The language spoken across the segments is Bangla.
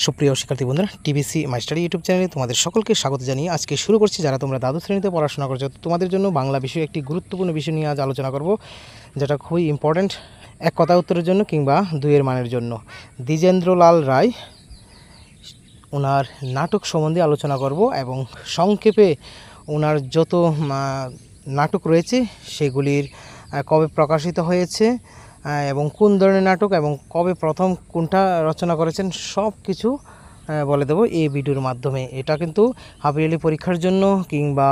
সুপ্রিয় শিক্ষার্থী বন্ধুরা, টিবিসি মাস্টারি ইউটিউব চ্যানেলে তোমাদের সকলকে স্বাগত জানিয়ে আজকে শুরু করছি। যারা তোমরা দ্বাদশ শ্রেণীতে পড়াশোনা করছো, তোমাদের জন্য বাংলা বিষয়ে একটি গুরুত্বপূর্ণ বিষয় নিয়ে আজ আলোচনা করব, যেটা খুবই ইম্পর্ট্যান্ট এক কথা উত্তরের জন্য কিংবা দুইয়ের মানের জন্য। দ্বিজেন্দ্রলাল রায় ওনার নাটক সম্বন্ধে আলোচনা করব এবং সংক্ষেপে ওনার যত নাটক রয়েছে সেগুলির কবে প্রকাশিত হয়েছে এবং কোন ধরনের নাটক এবং কবে প্রথম কোনটা রচনা করেছেন সব কিছু বলে দেবো এই ভিডিওর মাধ্যমে। এটা কিন্তু হাফ ইয়ারলি পরীক্ষার জন্য কিংবা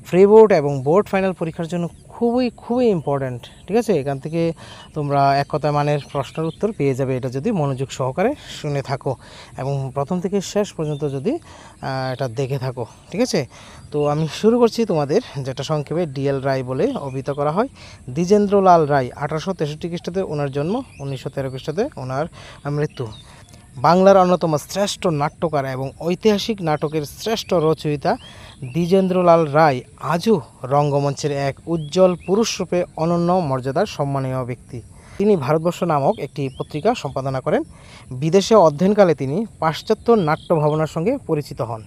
ফ্রি বোর্ড এবং বোর্ড ফাইনাল পরীক্ষার জন্য খুবই ইম্পর্ট্যান্ট। ঠিক আছে, এখান থেকে তোমরা এক কথা মানের প্রশ্নের উত্তর পেয়ে যাবে, এটা যদি মনোযোগ সহকারে শুনে থাকো এবং প্রথম থেকে শেষ পর্যন্ত যদি এটা দেখে থাকো। ঠিক আছে, তো আমি শুরু করছি তোমাদের, যেটা সংক্ষেপে ডিএল রায় বলে অভিহিত করা হয়। দ্বিজেন্দ্রলাল রায় 1863 খ্রিস্টাব্দে ওনার জন্ম, 1913 খ্রিস্টাব্দে ওনার মৃত্যু। বাংলার অন্যতম শ্রেষ্ঠ নাট্যকার এবং ঐতিহাসিক নাটকের শ্রেষ্ঠ রচয়িতা দ্বিজেন্দ্রলাল রায় আজও রঙ্গমঞ্চের এক উজ্জ্বল পুরুষরূপে অনন্য মর্যাদার সম্মানীয় ব্যক্তি। তিনি ভারতবর্ষ নামক একটি পত্রিকা সম্পাদনা করেন। বিদেশে অধ্যয়নকালে তিনি পাশ্চাত্য নাট্য ভাবনার সঙ্গে পরিচিত হন।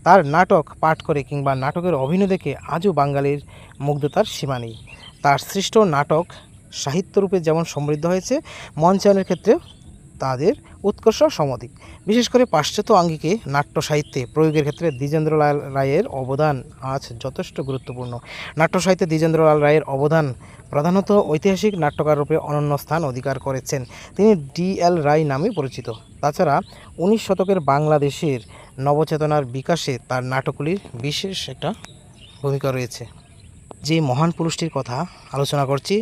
তার নাটক পাঠ করে কিংবা নাটকের অভিনয় দেখে আজও বাঙালির মুগ্ধতার সীমা নেই। তার সৃষ্ট নাটক সাহিত্যরূপে যেমন সমৃদ্ধ হয়েছে, মঞ্চায়নের ক্ষেত্রে তাদের উৎকর্ষ সমধিক। বিশেষ করে পাশ্চাত্য আঙ্গিকে নাট্য সাহিত্যে প্রয়োগের ক্ষেত্রে দ্বিজেন্দ্রলাল রায়ের অবদান আজ যথেষ্ট গুরুত্বপূর্ণ। নাট্য সাহিত্যে দ্বিজেন্দ্রলাল রায়ের অবদান প্রধানত ঐতিহাসিক নাট্যকার রূপে অনন্য স্থান অধিকার করেছেন। তিনি ডিএল রায় নামে পরিচিত। তাছাড়া 19 শতকের বাংলাদেশের নবচেতনার বিকাশে তার নাটকগুলির বিশেষ একটা ভূমিকা রয়েছে। যে মহান পুরুষটির কথা আলোচনা করছি,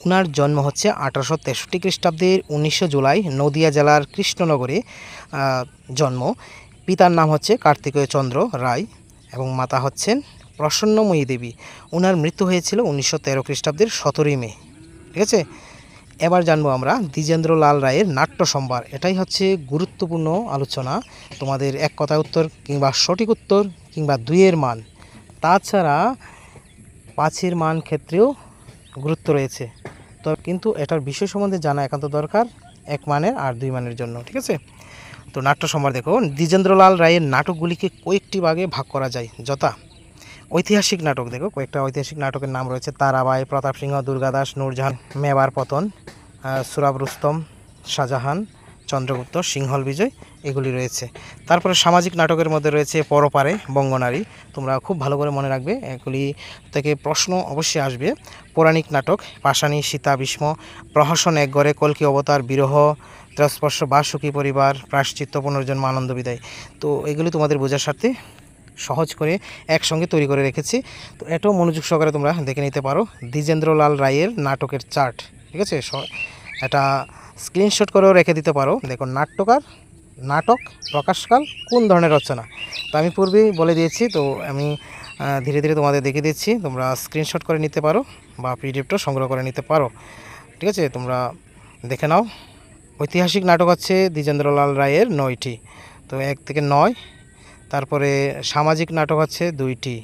ওনার জন্ম হচ্ছে 1863 খ্রিস্টাব্দের 19 জুলাই নদিয়া জেলার কৃষ্ণনগরে জন্ম। পিতার নাম হচ্ছে কার্তিকেয় চন্দ্র রায় এবং মাতা হচ্ছেন প্রসন্নময়ী দেবী। ওনার মৃত্যু হয়েছিল 1913 খ্রিস্টাব্দের 17 মে। ঠিক আছে, এবার জানবো আমরা দ্বিজেন্দ্রলাল রায়ের নাট্য সম্ভার। এটাই হচ্ছে গুরুত্বপূর্ণ আলোচনা, তোমাদের এক কথা উত্তর কিংবা সঠিক উত্তর কিংবা দুইয়ের মান, তাছাড়া 5-এর মান ক্ষেত্রেও গুরুত্ব রয়েছে। তো কিন্তু এটার বিষয় সম্বন্ধে জানা একান্ত দরকার, 1 মানের আর 2 মানের জন্য। ঠিক আছে, তো নাট্য সম্ভার দেখো। দ্বিজেন্দ্রলাল রায়ের নাটকগুলিকে কয়েকটি ভাগে ভাগ করা যায়, যথা ঐতিহাসিক নাটক। দেখো কয়েকটা ঐতিহাসিক নাটকের নাম রয়েছে: তারাবাই, প্রতাপ সিংহ, দুর্গাদাস, নূরজাহান, মেবার পতন, সুরাব রুস্তম, শাহজাহান, চন্দ্রগুপ্ত, সিংহল বিজয়, এগুলি রয়েছে। তারপরে সামাজিক নাটকের মধ্যে রয়েছে পরপারে, বঙ্গনারী। তোমরা খুব ভালো করে মনে রাখবে, এগুলি থেকে প্রশ্ন অবশ্যই আসবে। পৌরাণিক নাটক: পাষাণী, সীতা, ভীষ্ম, প্রহসন, একগড়ে, কল্কি অবতার, বিরহ, ত্রস্পর্শ, বাসুকী পরিবার, প্রায়শ্চিত্ত, পুনর্জন্ম, আনন্দ বিদায়। তো এগুলি তোমাদের বোঝার সাথে সহজ করে একসঙ্গে তৈরি করে রেখেছি, তো এটাও মনোযোগ সহকারে তোমরা দেখে নিতে পারো। দ্বিজেন্দ্রলাল রায়ের নাটকের চার্ট, ঠিক আছে, এটা স্ক্রিনশট করেও রেখে দিতে পারো। দেখো নাট্যকার, নাটক, প্রকাশকাল, কোন ধরনের রচনা। তো আমি পূর্বেই বলে দিয়েছি, তো আমি ধীরে ধীরে তোমাদের দেখে দিচ্ছি, তোমরা স্ক্রিনশট করে নিতে পারো বা পিডিএফটা সংগ্রহ করে নিতে পারো। ঠিক আছে, তোমরা দেখে নাও। ঐতিহাসিক নাটক হচ্ছে দ্বিজেন্দ্রলাল রায়ের 9টি, তো 1 থেকে 9। তারপরে সামাজিক নাটক হচ্ছে 2টি,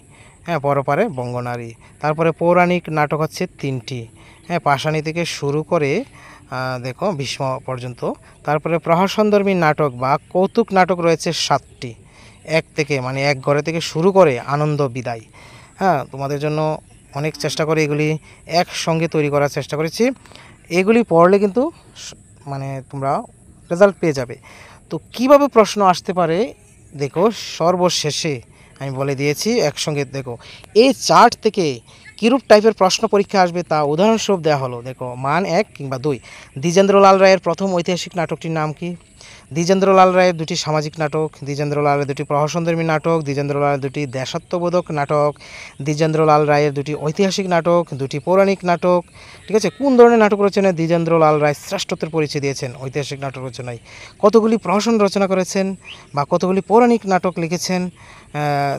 হ্যাঁ, পরপারে, বঙ্গনারী। তারপরে পৌরাণিক নাটক হচ্ছে 3টি, হ্যাঁ, পাষাণী থেকে শুরু করে দেখো ভীষ্ম পর্যন্ত। তারপরে প্রহসনধর্মী নাটক বা কৌতুক নাটক রয়েছে 7টি, 1 থেকে মানে এক ঘরে থেকে শুরু করে আনন্দ বিদায়। হ্যাঁ, তোমাদের জন্য অনেক চেষ্টা করে এগুলি একসঙ্গে তৈরি করার চেষ্টা করেছি। এগুলি পড়লে কিন্তু মানে তোমরা রেজাল্ট পেয়ে যাবে। তো কিভাবে প্রশ্ন আসতে পারে দেখো, সর্বশেষে আমি বলে দিয়েছি, একসঙ্গে দেখো এই চার্ট থেকে কীরূপ টাইপের প্রশ্ন পরীক্ষা আসবে তা উদাহরণস্বরূপ দেওয়া হলো। দেখো মান 1 কিংবা 2। দ্বিজেন্দ্রলাল রায়ের প্রথম ঐতিহাসিক নাটকটির নাম কি? দ্বিজেন্দ্রলাল রায়ের 2টি সামাজিক নাটক, দ্বিজেন্দ্রলালের 2টি প্রহসনধর্মী নাটক, দ্বিজেন্দ্রলালের 2টি দেশাত্মবোধক নাটক, দ্বিজেন্দ্রলাল রায়ের 2টি ঐতিহাসিক নাটক, 2টি পৌরাণিক নাটক। ঠিক আছে, কোন ধরনের নাটক রচনায় দ্বিজেন্দ্রলাল রায় শ্রেষ্ঠত্বের পরিচয় দিয়েছেন? ঐতিহাসিক নাটক রচনায়। কতগুলি প্রহসন রচনা করেছেন বা কতগুলি পৌরাণিক নাটক লিখেছেন?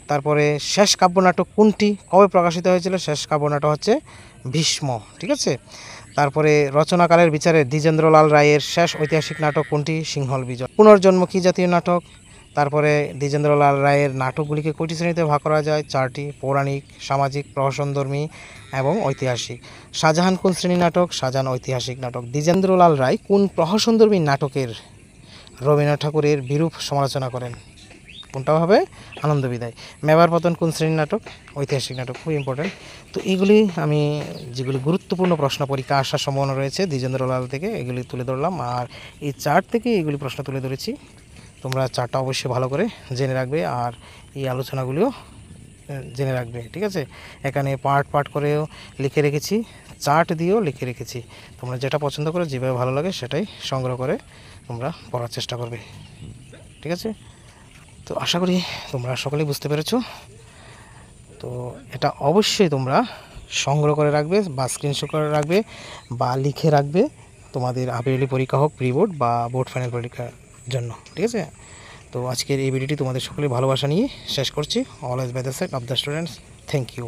তারপরে শেষ কাব্যনাটক কোনটি, কবে প্রকাশিত হয়েছিল? শেষ কাব্যনাটক হচ্ছে ভীষ্ম। ঠিক আছে, তারপরে রচনাকালের বিচারে দ্বিজেন্দ্রলাল রায়ের শেষ ঐতিহাসিক নাটক কোনটি? সিংহল বিজয়। পুনর্জন্ম কী জাতীয় নাটক? তারপরে দ্বিজেন্দ্রলাল রায়ের নাটকগুলিকে কয়টি শ্রেণীতে ভাগ করা যায়? 4টি: পৌরাণিক, সামাজিক, প্রহসনধর্মী এবং ঐতিহাসিক। শাহজাহান কোন শ্রেণীর নাটক? শাহজাহান ঐতিহাসিক নাটক। দ্বিজেন্দ্রলাল রায় কোন প্রহসনধর্মী নাটকের রবীন্দ্রনাথ ঠাকুরের বিরূপ সমালোচনা করেন? কোনটা হবে? আনন্দ বিদায়। মেবার পতন কোন শ্রেণীর নাটক? ঐতিহাসিক নাটক। খুব ইম্পর্টেন্ট। তো এইগুলি আমি যেগুলি গুরুত্বপূর্ণ প্রশ্ন পরীক্ষা আসার সম্ভাবনা রয়েছে দ্বিজেন্দ্রলাল থেকে এগুলি তুলে ধরলাম, আর এই চার্ট থেকে এগুলি প্রশ্ন তুলে ধরেছি। তোমরা চার্টটা অবশ্যই ভালো করে জেনে রাখবে আর এই আলোচনাগুলিও জেনে রাখবে, ঠিক আছে? এখানে পার্ট পার্ট করেও লিখে রেখেছি, চার্ট দিয়েও লিখে রেখেছি। তোমরা যেটা পছন্দ করো, যেভাবে ভালো লাগে সেটাই সংগ্রহ করে তোমরা পড়ার চেষ্টা করবে, ঠিক আছে? তো আশা করি তোমরা সকলেই বুঝতে পেরেছো। তো এটা অবশ্যই তোমরা সংগ্রহ করে রাখবে বা স্ক্রিনশট করে রাখবে বা লিখে রাখবে তোমাদের হাফ ইয়ারলি পরীক্ষা হোক, প্রি বোর্ড বা বোর্ড ফাইনাল পরীক্ষার জন্য, ঠিক আছে? তো আজকের এই ভিডিওটি তোমাদের সকলের ভালোবাসা নিয়ে শেষ করছি। Always by the side of the students. Thank you.